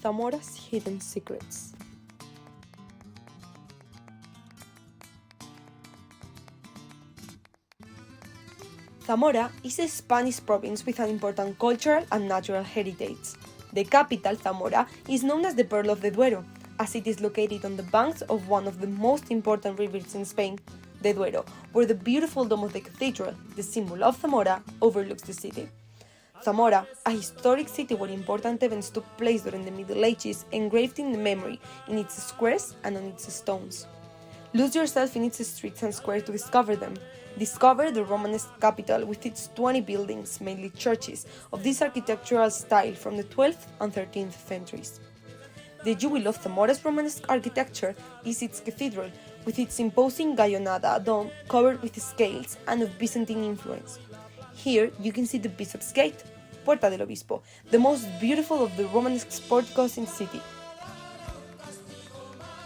Zamora's hidden secrets. Zamora is a Spanish province with an important cultural and natural heritage. The capital, Zamora, is known as the Pearl of the Duero, as it is located on the banks of one of the most important rivers in Spain, the Duero, where the beautiful dome of the cathedral, the symbol of Zamora, overlooks the city. Zamora, a historic city where important events took place during the Middle Ages, engraved in the memory in its squares and on its stones. Lose yourself in its streets and squares to discover them. Discover the Romanesque capital with its 20 buildings, mainly churches, of this architectural style from the 12th and 13th centuries. The jewel of Zamora's Romanesque architecture is its cathedral, with its imposing gallonada dome covered with scales and of Byzantine influence. Here you can see the Bishop's Gate, Puerta del Obispo, the most beautiful of the Romanesque porticos in the city.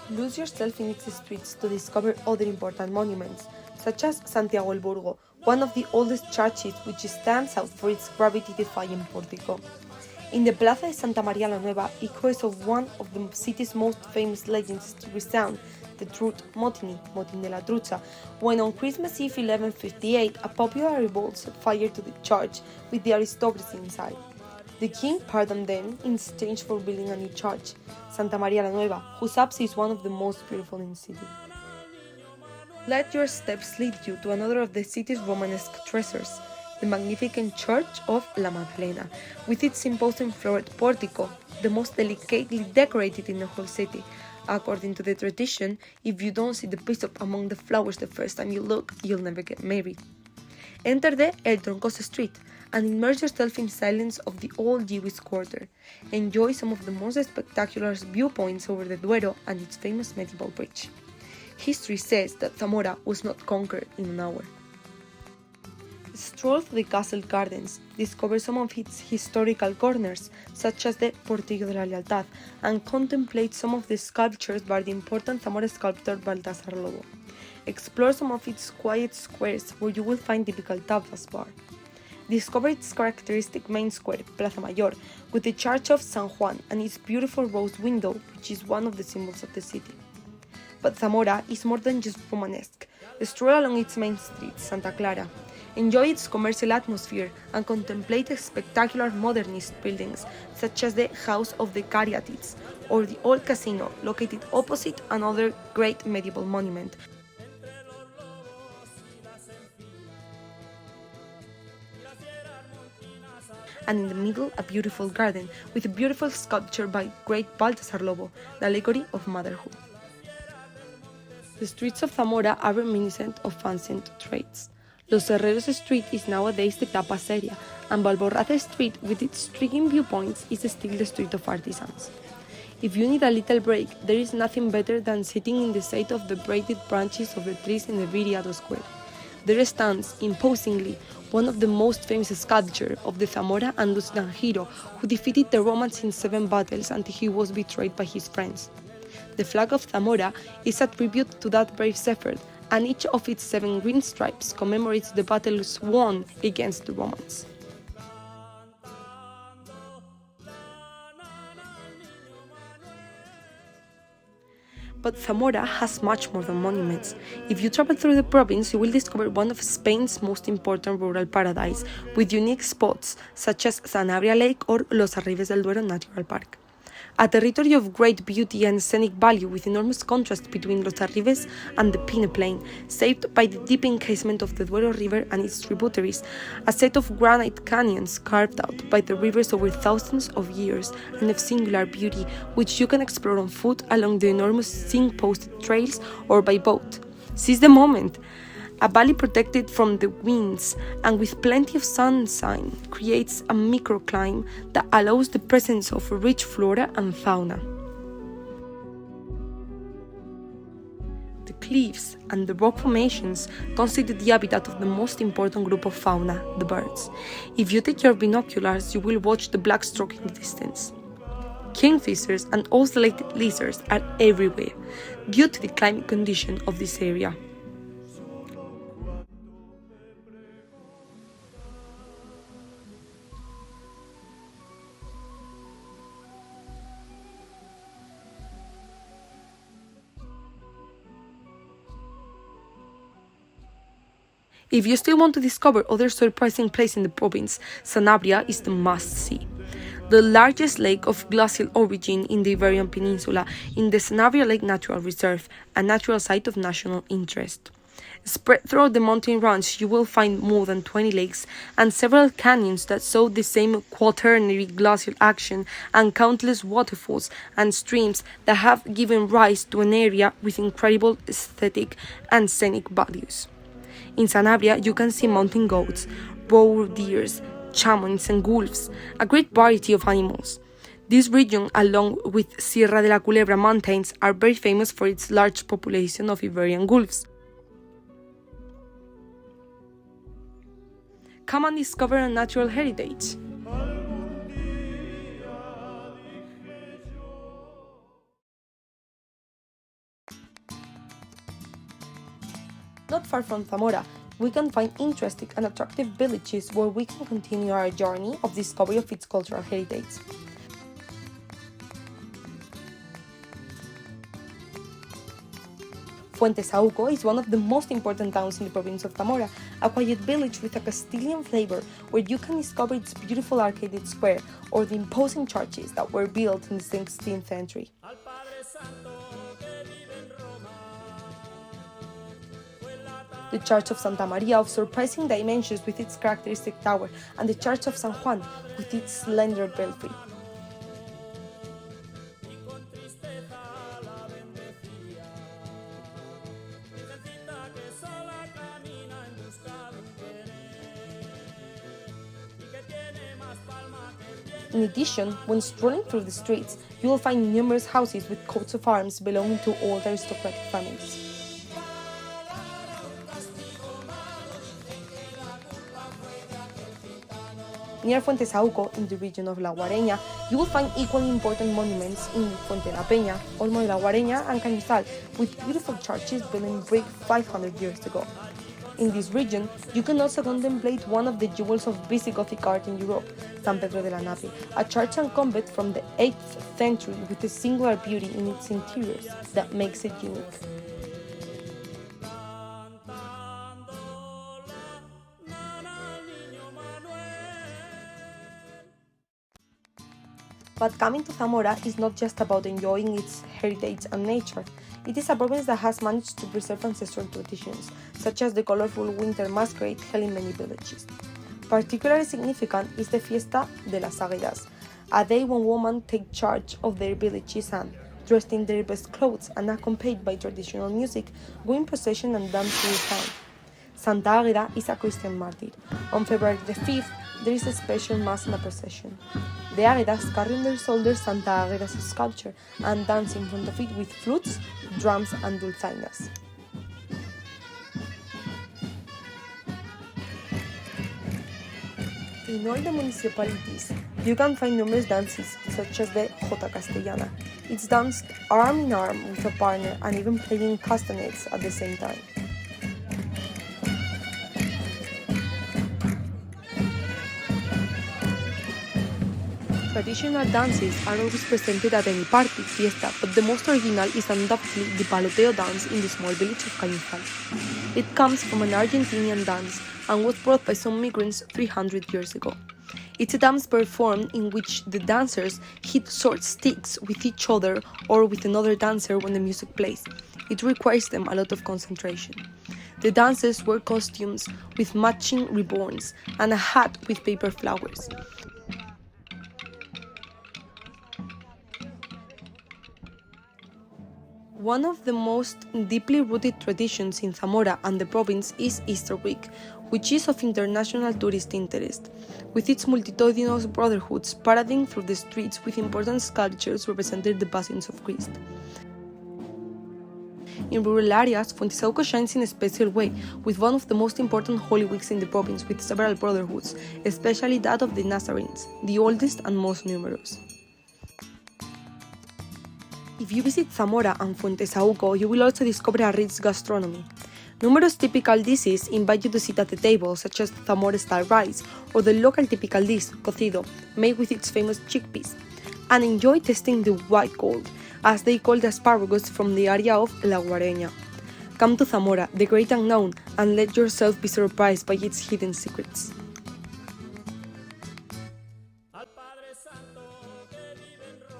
Lose yourself in its streets to discover other important monuments, such as Santiago el Burgo, one of the oldest churches which stands out for its gravity-defying portico. In the Plaza de Santa María la Nueva, echoes of one of the city's most famous legends resound, the truth Motin de la Trucha, when on Christmas Eve 1158 a popular revolt set fire to the church with the aristocracy inside. The king pardoned them in exchange for building a new church, Santa María la Nueva, whose apse is one of the most beautiful in the city. Let your steps lead you to another of the city's Romanesque treasures, the magnificent Church of La Magdalena, with its imposing florid portico, the most delicately decorated in the whole city. According to the tradition, if you don't see the bishop among the flowers the first time you look, you'll never get married. Enter the El Troncoso Street and immerse yourself in silence of the old Jewish quarter. Enjoy some of the most spectacular viewpoints over the Duero and its famous medieval bridge. History says that Zamora was not conquered in an hour. Stroll through the castle gardens, discover some of its historical corners, such as the Portillo de la Lealtad, and contemplate some of the sculptures by the important Zamora sculptor Baltasar Lobo. Explore some of its quiet squares where you will find typical tablas bar. Discover its characteristic main square, Plaza Mayor, with the Church of San Juan and its beautiful rose window, which is one of the symbols of the city. But Zamora is more than just Romanesque. Stroll along its main street, Santa Clara. Enjoy its commercial atmosphere and contemplate spectacular modernist buildings, such as the House of the Caryatids or the Old Casino, located opposite another great medieval monument. And in the middle, a beautiful garden with a beautiful sculpture by great Baltasar Lobo, the allegory of motherhood. The streets of Zamora are reminiscent of ancient trades. Los Herreros Street is nowadays the tapas area, and Balborraza Street, with its striking viewpoints, is still the street of artisans. If you need a little break, there is nothing better than sitting in the shade of the braided branches of the trees in the Viriato Square. There stands, imposingly, one of the most famous sculptures of the Zamora and Lusitan hero who defeated the Romans in 7 battles until he was betrayed by his friends. The flag of Zamora is a tribute to that brave effort, and each of its 7 green stripes commemorates the battles won against the Romans. But Zamora has much more than monuments. If you travel through the province, you will discover one of Spain's most important rural paradise, with unique spots such as Sanabria Lake or Los Arribes del Duero Natural Park. A territory of great beauty and scenic value with enormous contrast between Los Arribes and the Peneplain, shaped by the deep encasement of the Duero River and its tributaries, a set of granite canyons carved out by the rivers over thousands of years and of singular beauty, which you can explore on foot along the enormous zinc-posted trails or by boat. Seize the moment! A valley protected from the winds and with plenty of sunshine creates a microclimate that allows the presence of rich flora and fauna. The cliffs and the rock formations constitute the habitat of the most important group of fauna, the birds. If you take your binoculars, you will watch the black stroke in the distance. Kingfishers and ocellated lizards are everywhere due to the climate condition of this area. If you still want to discover other surprising places in the province, Sanabria is the must-see. The largest lake of glacial origin in the Iberian Peninsula in the Sanabria Lake Natural Reserve, a natural site of national interest. Spread throughout the mountain range, you will find more than 20 lakes and several canyons that show the same quaternary glacial action and countless waterfalls and streams that have given rise to an area with incredible aesthetic and scenic values. In Sanabria, you can see mountain goats, boar deers, chamans and wolves, a great variety of animals. This region, along with Sierra de la Culebra mountains, are very famous for its large population of Iberian wolves. Come and discover a natural heritage. Not far from Zamora, we can find interesting and attractive villages where we can continue our journey of discovery of its cultural heritage. Fuentesauco is one of the most important towns in the province of Zamora, a quiet village with a Castilian flavor where you can discover its beautiful arcaded square or the imposing churches that were built in the 16th century. The Church of Santa Maria of surprising dimensions with its characteristic tower, and the Church of San Juan with its slender belfry. In addition, when strolling through the streets, you will find numerous houses with coats of arms belonging to old aristocratic families. Near Fuentesauco, in the region of La Guareña, you will find equally important monuments in Fuente la Peña, Olmo de la Guareña, and Cañizal, with beautiful churches built in brick 500 years ago. In this region, you can also contemplate one of the jewels of Visigothic art in Europe, San Pedro de la Nave, a church and convent from the 8th century with a singular beauty in its interiors that makes it unique. But coming to Zamora is not just about enjoying its heritage and nature. It is a province that has managed to preserve ancestral traditions, such as the colorful winter masquerade held in many villages. Particularly significant is the Fiesta de las Águilas, a day when women take charge of their villages and, dressed in their best clothes and accompanied by traditional music, go in procession and dance through the town. Santa Águeda is a Christian martyr. On February the 5th, there is a special mass and a procession. The Águedas carry on their shoulders Santa Águeda's sculpture and dance in front of it with flutes, drums and dulzainas. In all the municipalities, you can find numerous dances, such as the Jota Castellana. It's danced arm in arm with a partner and even playing castanets at the same time. Traditional dances are always presented at any party, fiesta, but the most original is undoubtedly the paloteo dance in the small village of Cañizal. It comes from an Argentinian dance and was brought by some migrants 300 years ago. It's a dance performed in which the dancers hit short sticks with each other or with another dancer when the music plays. It requires them a lot of concentration. The dancers wear costumes with matching ribbons and a hat with paper flowers. One of the most deeply rooted traditions in Zamora and the province is Easter Week, which is of international tourist interest, with its multitudinous brotherhoods parading through the streets with important sculptures representing the Passions of Christ. In rural areas, Fuentesauco shines in a special way, with one of the most important Holy Weeks in the province with several brotherhoods, especially that of the Nazarenes, the oldest and most numerous. If you visit Zamora and Fuentesauco, you will also discover a rich gastronomy. Numerous typical dishes invite you to sit at the table, such as Zamora-style rice or the local typical dish, cocido, made with its famous chickpeas, and enjoy tasting the white gold, as they call the asparagus from the area of La Guareña. Come to Zamora, the great unknown, and let yourself be surprised by its hidden secrets. Al Padre Santo que vive en Roma.